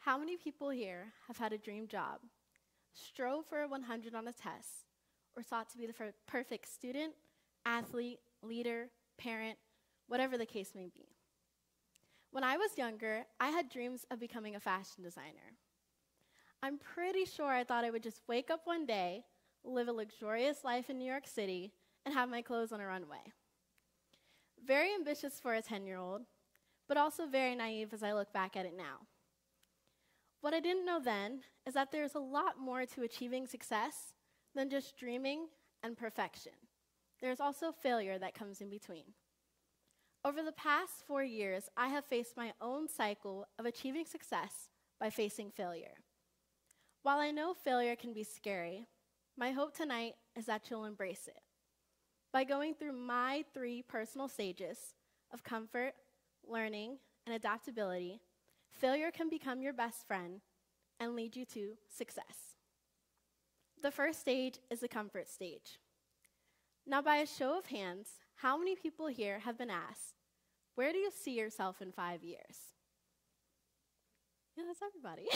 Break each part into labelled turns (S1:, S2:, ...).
S1: How many people here have had a dream job, strove for a 100 on a test, or sought to be the perfect student, athlete, leader, parent, whatever the case may be? When I was younger, I had dreams of becoming a fashion designer. I'm pretty sure I thought I would just wake up one day, live a luxurious life in New York City, and have my clothes on a runway. Very ambitious for a 10-year-old, but also very naive as I look back at it now. What I didn't know then is that there's a lot more to achieving success than just dreaming and perfection. There's also failure that comes in between. Over the past 4 years, I have faced my own cycle of achieving success by facing failure. While I know failure can be scary, my hope tonight is that you'll embrace it. By going through my 3 personal stages of comfort, learning, and adaptability, failure can become your best friend and lead you to success. The first stage is the comfort stage. Now, by a show of hands, how many people here have been asked, where do you see yourself in 5 years? Yeah, that's everybody.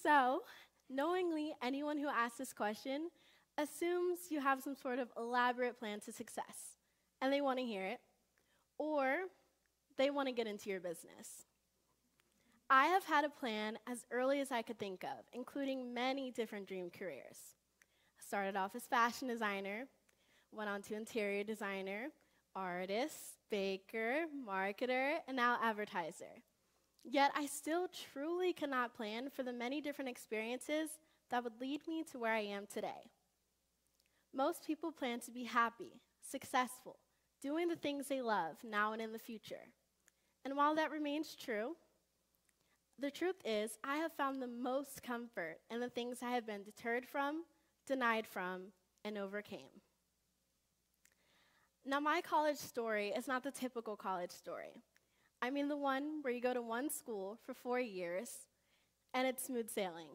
S1: So, knowingly, anyone who asks this question assumes you have some sort of elaborate plan to success, and they want to hear it, or they want to get into your business. I have had a plan as early as I could think of, including many different dream careers. I started off as fashion designer, went on to interior designer, artist, baker, marketer, and now advertiser. Yet I still truly cannot plan for the many different experiences that would lead me to where I am today. Most people plan to be happy, successful, doing the things they love now and in the future. And while that remains true, the truth is I have found the most comfort in the things I have been deterred from, denied from, and overcame. Now, my college story is not the typical college story. I mean the one where you go to one school for 4 years, and it's smooth sailing.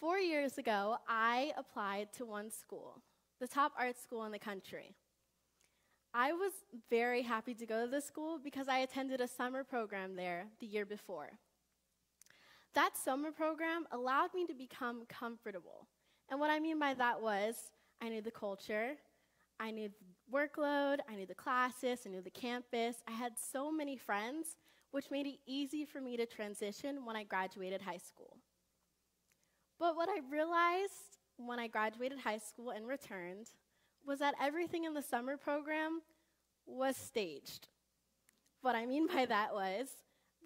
S1: 4 years ago, I applied to one school, the top art school in the country. I was very happy to go to this school because I attended a summer program there the year before. That summer program allowed me to become comfortable. And what I mean by that was I knew the culture, I knew the workload, I knew the classes, I knew the campus. I had so many friends, which made it easy for me to transition when I graduated high school. But what I realized when I graduated high school and returned was that everything in the summer program was staged. What I mean by that was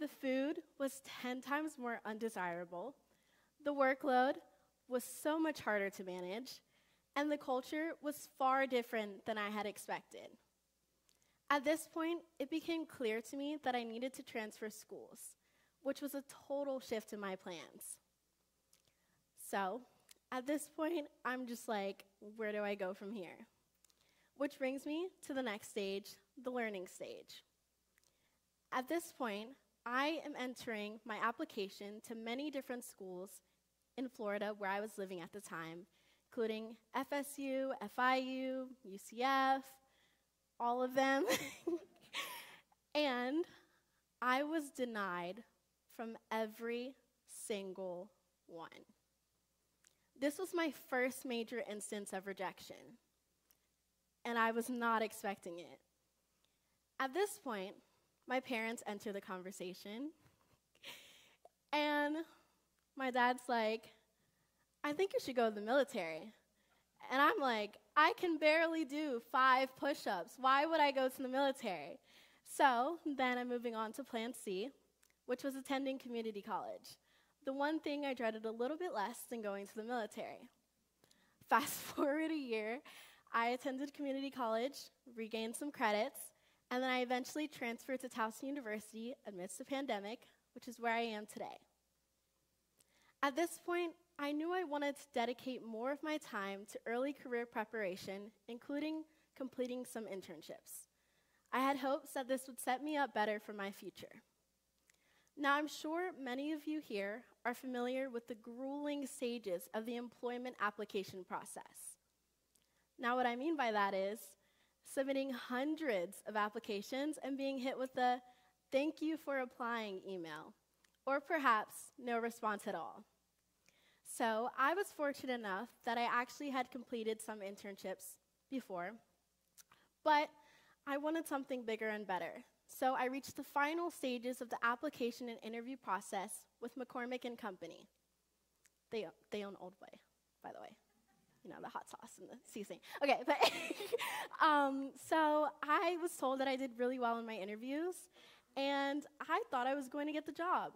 S1: the food was 10 times more undesirable, the workload was so much harder to manage, and the culture was far different than I had expected. At this point, it became clear to me that I needed to transfer schools, which was a total shift in my plans. So, at this point, I'm just like, where do I go from here? Which brings me to the next stage, the learning stage. At this point, I am entering my application to many different schools in Florida where I was living at the time, including FSU, FIU, UCF, all of them. And I was denied from every single one. This was my first major instance of rejection, and I was not expecting it. At this point, my parents enter the conversation, and my dad's like, I think you should go to the military. And I'm like, I can barely do 5 push-ups. Why would I go to the military? So then I'm moving on to plan C, which was attending community college. The one thing I dreaded a little bit less than going to the military. Fast forward a year, I attended community college, regained some credits, and then I eventually transferred to Towson University amidst the pandemic, which is where I am today. At this point, I knew I wanted to dedicate more of my time to early career preparation, including completing some internships. I had hopes that this would set me up better for my future. Now, I'm sure many of you here are familiar with the grueling stages of the employment application process. Now, what I mean by that is submitting hundreds of applications and being hit with the "thank you for applying" email, or perhaps no response at all. So I was fortunate enough that I actually had completed some internships before, but I wanted something bigger and better. So I reached the final stages of the application and interview process with McCormick and Company. They own Old Way, by the way. You know, the hot sauce and the seasoning. Okay, but so I was told that I did really well in my interviews, and I thought I was going to get the job.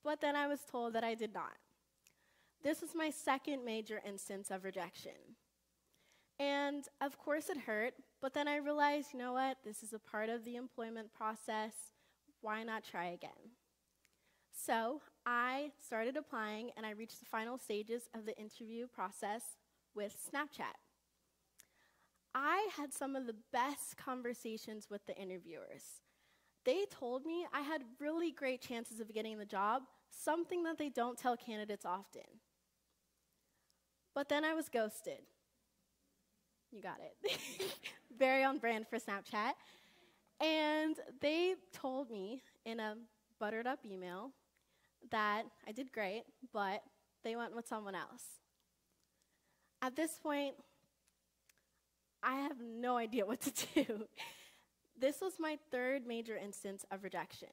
S1: But then I was told that I did not. This was my second major instance of rejection. And of course it hurt, but then I realized, you know what, this is a part of the employment process. Why not try again? So I started applying, and I reached the final stages of the interview process with Snapchat. I had some of the best conversations with the interviewers. They told me I had really great chances of getting the job, something that they don't tell candidates often. But then I was ghosted. You got it. Very on brand for Snapchat. And they told me in a buttered up email that I did great, but they went with someone else. At this point, I have no idea what to do. This was my third major instance of rejection.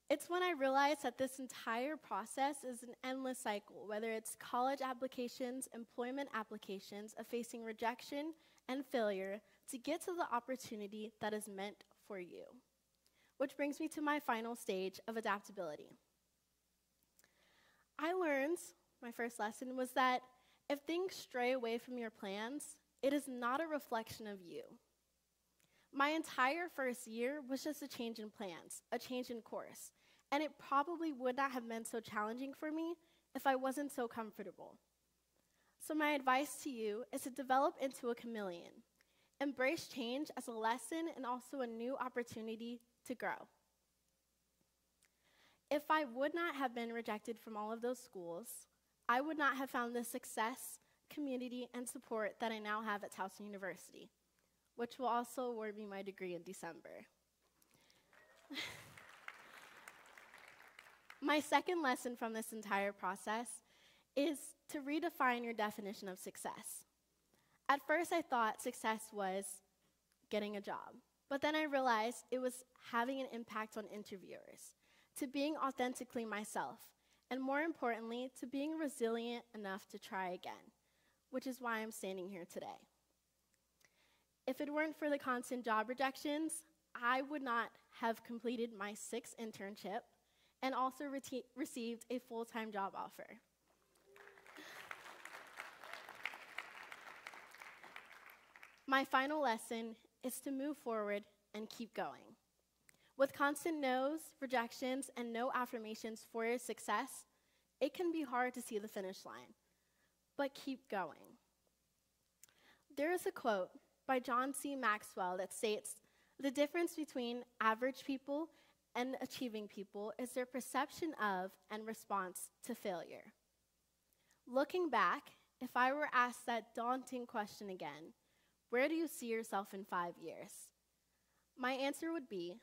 S1: It's when I realized that this entire process is an endless cycle, whether it's college applications, employment applications, of facing rejection and failure to get to the opportunity that is meant for you. Which brings me to my final stage of adaptability. I learned, my first lesson was that if things stray away from your plans, it is not a reflection of you. My entire first year was just a change in plans, a change in course, and it probably would not have been so challenging for me if I wasn't so comfortable. So my advice to you is to develop into a chameleon. Embrace change as a lesson and also a new opportunity to grow. If I would not have been rejected from all of those schools, I would not have found the success, community, and support that I now have at Towson University, which will also award me my degree in December. My second lesson from this entire process is to redefine your definition of success. At first, I thought success was getting a job, but then I realized it was having an impact on interviewers, to being authentically myself, and more importantly, to being resilient enough to try again, which is why I'm standing here today. If it weren't for the constant job rejections, I would not have completed my 6th internship and also received a full-time job offer. My final lesson is to move forward and keep going. With constant no's, rejections, and no affirmations for your success, it can be hard to see the finish line, but keep going. There is a quote by John C. Maxwell that states, "The difference between average people and achieving people is their perception of and response to failure." Looking back, if I were asked that daunting question again, where do you see yourself in 5 years? My answer would be,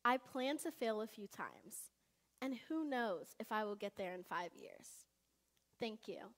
S1: I plan to fail a few times, and who knows if I will get there in 5 years. Thank you.